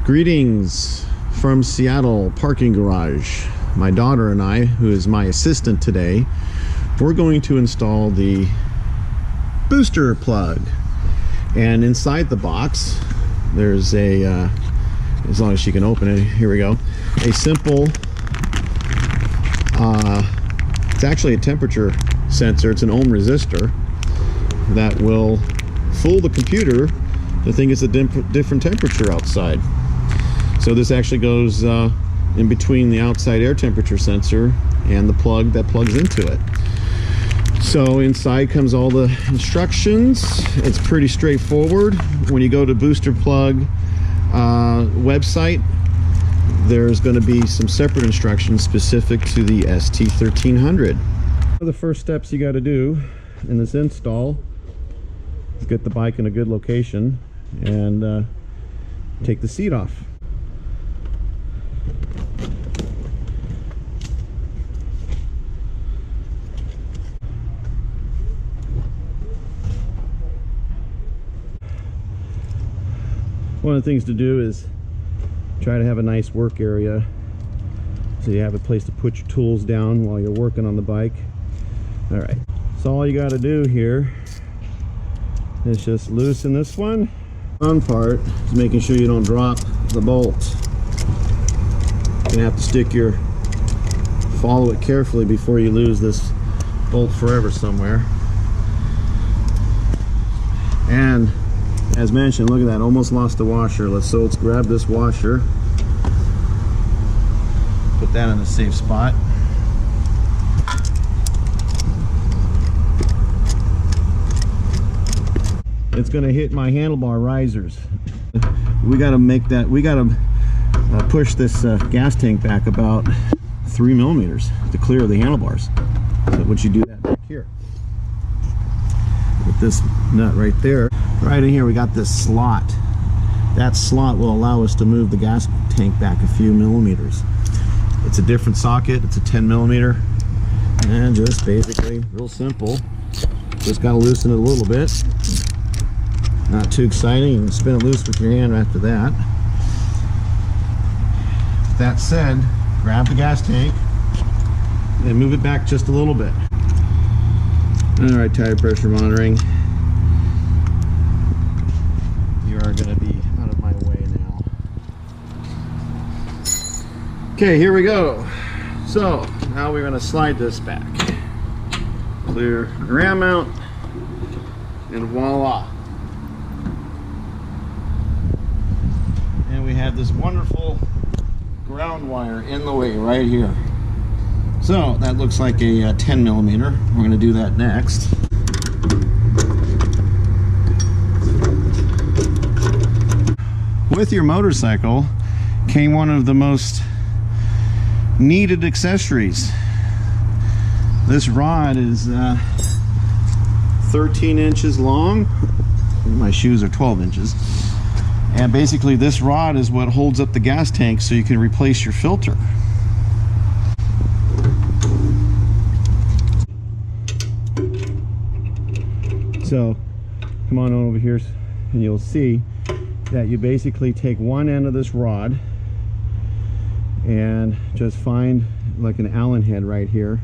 Greetings from Seattle parking garage. My daughter and I, who is my assistant today, we're going to install the booster plug. And inside the box, there's a, as long as she can open it, here we go, a simple, it's actually a temperature sensor. It's an ohm resistor that will fool the computer to think it's a different temperature outside. So this actually goes in between the outside air temperature sensor and the plug that plugs into it. So inside comes all the instructions. It's pretty straightforward. When you go to Booster Plug website, there's going to be some separate instructions specific to the ST1300. The first steps you got to do in this install is get the bike in a good location and take the seat off. One of the things to do is try to have a nice work area so you have a place to put your tools down while you're working on the bike. All right, so all you got to do here is just loosen this one. Fun part is making sure you don't drop the bolt. You're gonna have to follow it carefully before you lose this bolt forever somewhere. And as mentioned, look at that, almost lost the washer. Let's grab this washer, put that in a safe spot. It's going to hit my handlebar risers. We got to push this gas tank back about 3 millimeters to clear the handlebars. So once you do that back here, with this nut right there, right in here we got this slot. That slot will allow us to move the gas tank back a few millimeters. It's a different socket. It's a 10 millimeter, and just basically real simple. Just got to loosen it a little bit. Not too exciting. You can spin it loose with your hand after that. With that said, grab the gas tank and move it back just a little bit. All right, tire pressure monitoring. You are going to be out of my way now. Okay, here we go. So now we're going to slide this back. Clear the ram mount, and voila. And we have this wonderful ground wire in the way right here. So that looks like a 10 millimeter. We're going to do that next. With your motorcycle came one of the most needed accessories. This rod is 13 inches long. My shoes are 12 inches. And basically this rod is what holds up the gas tank so you can replace your filter. So come on over here and you'll see that you basically take one end of this rod and just find like an Allen head right here.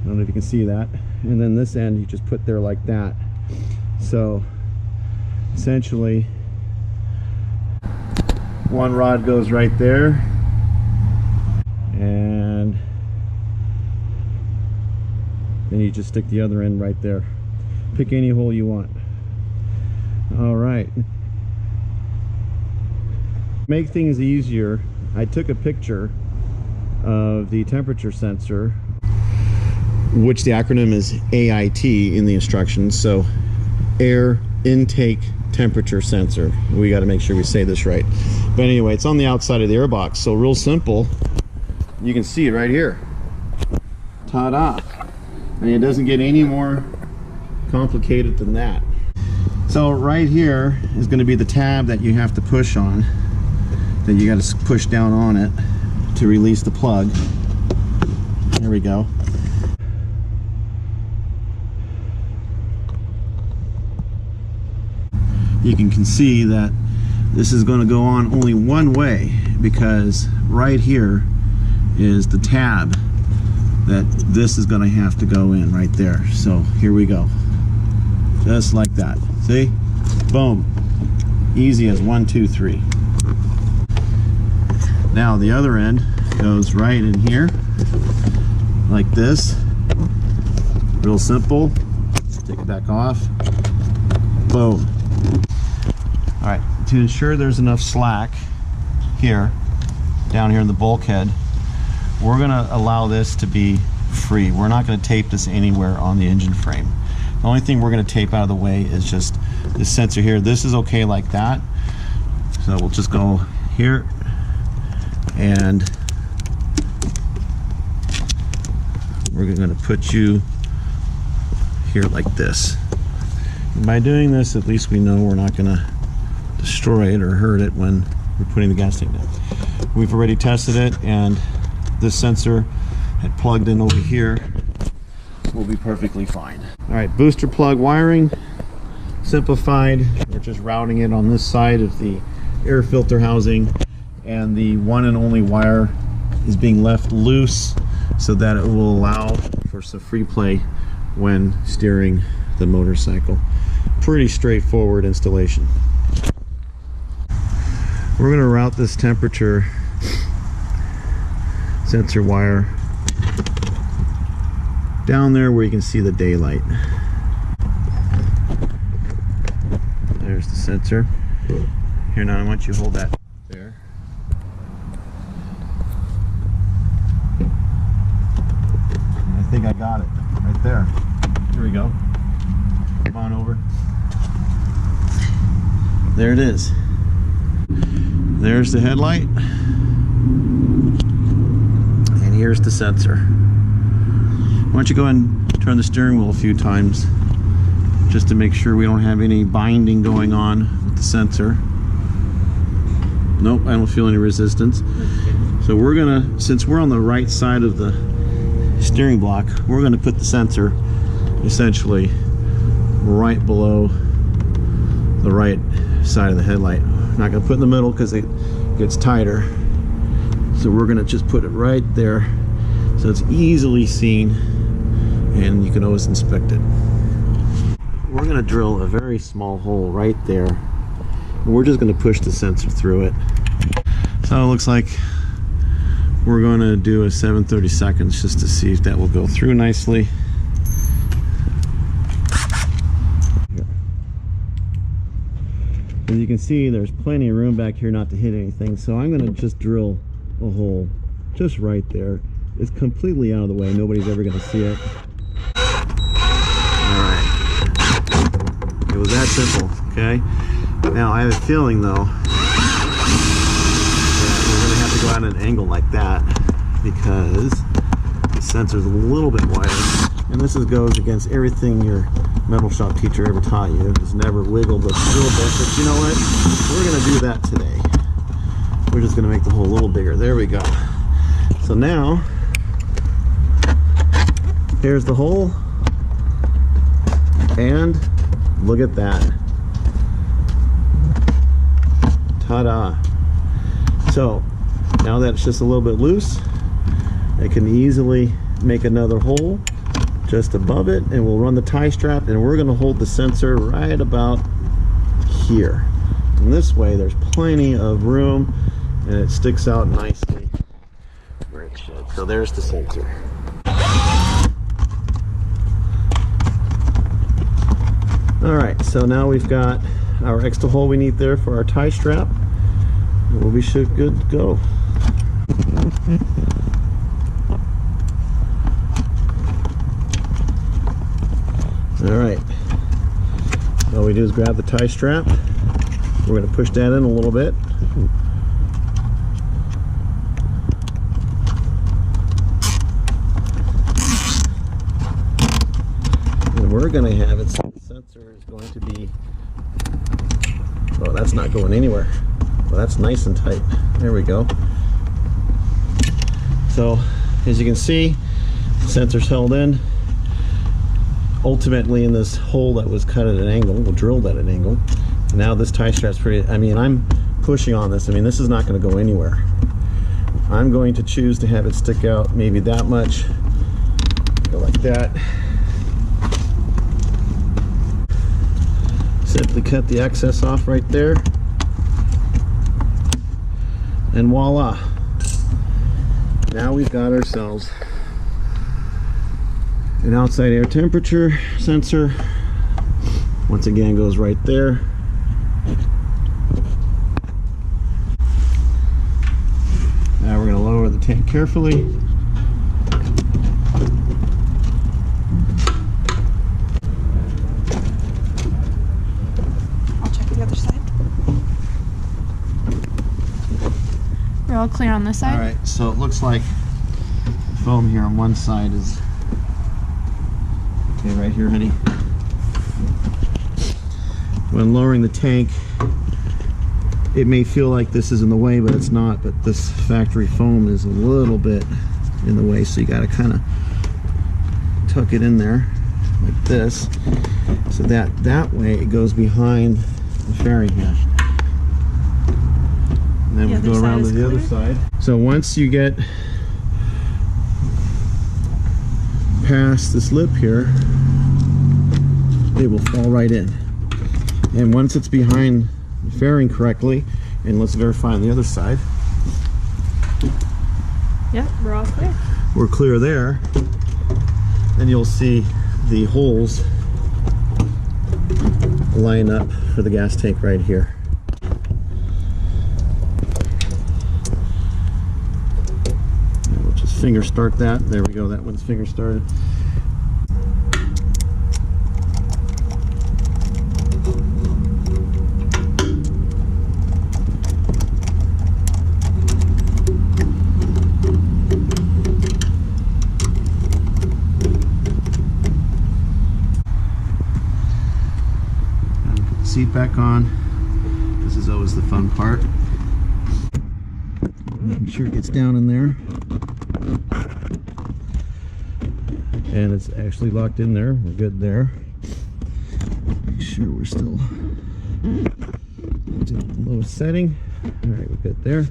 I don't know if you can see that. And then this end you just put there like that. So essentially one rod goes right there, and then you just stick the other end right there. Pick any hole you want. All right. Make things easier, I took a picture of the temperature sensor, which the acronym is AIT in the instructions. So air intake temperature sensor. We got to make sure we say this right. But anyway, it's on the outside of the air box, so real simple. You can see it right here. Ta-da! And it doesn't get any more complicated than that. So right here is going to be the tab that you have to push on, that you got to push down on it to release the plug. There we go. You can see that this is going to go on only one way, because right here is the tab that this is going to have to go in right there. So here we go, just like that. See, boom, easy as 1, 2, 3. Now the other end goes right in here like this, real simple. Take it back off, boom. All right, to ensure there's enough slack here, down here in the bulkhead, we're gonna allow this to be free. We're not gonna tape this anywhere on the engine frame. The only thing we're gonna tape out of the way is just this sensor here. This is okay like that. So we'll just go here, and we're gonna put you here like this. And by doing this, at least we know we're not gonna destroy it or hurt it when we're putting the gas tank down. We've already tested it, and this sensor had plugged in over here will be perfectly fine. All right, booster plug wiring simplified. We're just routing it on this side of the air filter housing, and the one and only wire is being left loose so that it will allow for some free play when steering the motorcycle. Pretty straightforward installation. We're going to route this temperature sensor wire down there where you can see the daylight. There's the sensor. Here, now I want you to hold that there. I think I got it right there. Here we go. Come on over. There it is. There's the headlight. And here's the sensor. Why don't you go ahead and turn the steering wheel a few times just to make sure we don't have any binding going on with the sensor. Nope, I don't feel any resistance. So we're gonna, since we're on the right side of the steering block, we're gonna put the sensor essentially right below the right side of the headlight. Not gonna put in the middle because it gets tighter. So we're gonna just put it right there so it's easily seen and you can always inspect it. We're gonna drill a very small hole right there, and we're just gonna push the sensor through it. So it looks like we're gonna do a 7/30 seconds just to see if that will go through nicely. As you can see, there's plenty of room back here not to hit anything, so I'm gonna just drill a hole just right there. It's completely out of the way, nobody's ever gonna see it. Alright, it was that simple, okay? Now I have a feeling though that we're gonna have to go out at an angle like that because the sensor's a little bit wider, and this goes against everything your metal shop teacher ever taught you. Just never wiggle the drill bit, but you know what? We're gonna do that today. We're just gonna make the hole a little bigger. There we go. So now, here's the hole, and look at that. Ta-da. So, now that it's just a little bit loose, I can easily make another hole just above it, and we'll run the tie strap, and we're going to hold the sensor right about here. And this way there's plenty of room and it sticks out nicely where it should. So there's the sensor. Alright, so now we've got our extra hole we need there for our tie strap. We'll be good to go. Alright, all we do is grab the tie strap. We're going to push that in a little bit. And we're going to have it so the sensor is going to be, oh, that's not going anywhere. Well, that's nice and tight. There we go. So, as you can see, the sensor's held in. Ultimately, in this hole that was cut at an angle, we'll drill that at an angle. Now this tie strap's pretty, I mean, I'm pushing on this. I mean, this is not going to go anywhere. I'm going to choose to have it stick out maybe that much. Go like that. Simply cut the excess off right there. And voila. Now we've got ourselves an outside air temperature sensor. Once again, goes right there. Now we're going to lower the tank carefully. I'll check the other side. We're all clear on this side? All right, so it looks like the foam here on one side is okay right here, honey. When lowering the tank, it may feel like this is in the way, but it's not. But this factory foam is a little bit in the way, so you got to kind of tuck it in there like this, so that way it goes behind the fairing here. And then we'll go around to the other side. So once you get past this lip here, it will fall right in. And once it's behind the fairing correctly, and let's verify on the other side. Yep, we're all clear. We're clear there. Then you'll see the holes line up for the gas tank right here. Now we'll just finger start that. There we go, that one's finger started. Seat back on. This is always the fun part. Making sure it gets down in there. And it's actually locked in there. We're good there. Make sure we're still to the lowest setting. Alright, we're good there.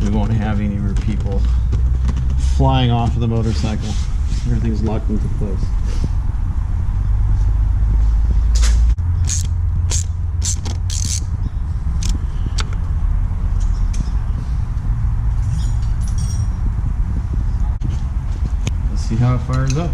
We won't have any more people flying off of the motorcycle. Everything's locked into place. Let's see how it fires up.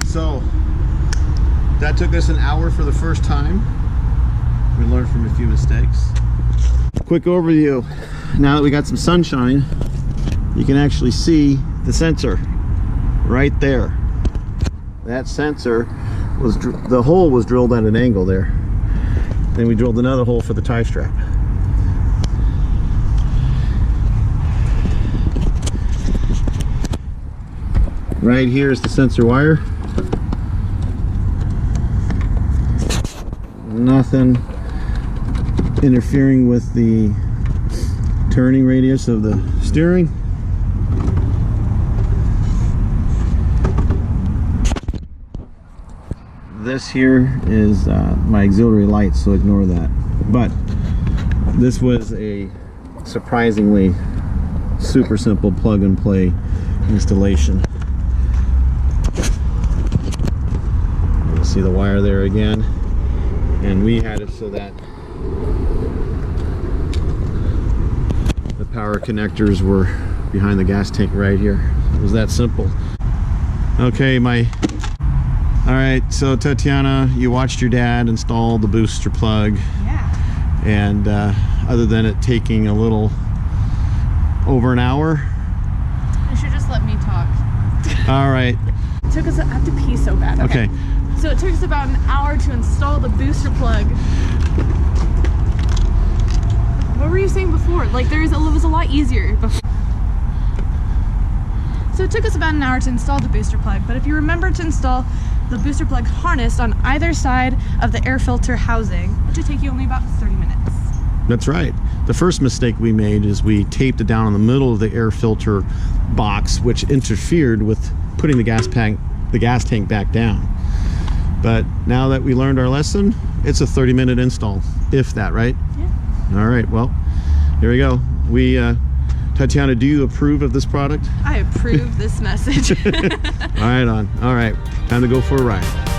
So that took us an hour for the first time. We learned from a few mistakes. Quick overview. Now that we got some sunshine, you can actually see the sensor right there. That sensor was, the hole was drilled at an angle there. Then we drilled another hole for the tie strap. Right here is the sensor wire. Nothing interfering with the turning radius of the steering. This here is my auxiliary light, so ignore that. But this was a surprisingly super simple plug and play installation. You see the wire there again. And we had it so that the power connectors were behind the gas tank right here. It was that simple. Okay, All right, so Tatiana, you watched your dad install the booster plug. Yeah. And other than it taking a little over an hour. You should just let me talk. All right. It took us, I have to pee so bad. Okay. So it took us about an hour to install the booster plug. What were you saying before? Like it was a lot easier before. So it took us about an hour to install the booster plug, but if you remember to install the booster plug harness on either side of the air filter housing, it should take you only about 30 minutes. That's right. The first mistake we made is we taped it down in the middle of the air filter box, which interfered with putting the gas tank back down. But now that we learned our lesson, it's a 30-minute install, if that, right? Yeah. All right, well, here we go. Tatiana, do you approve of this product? I approve this message. All right, time to go for a ride.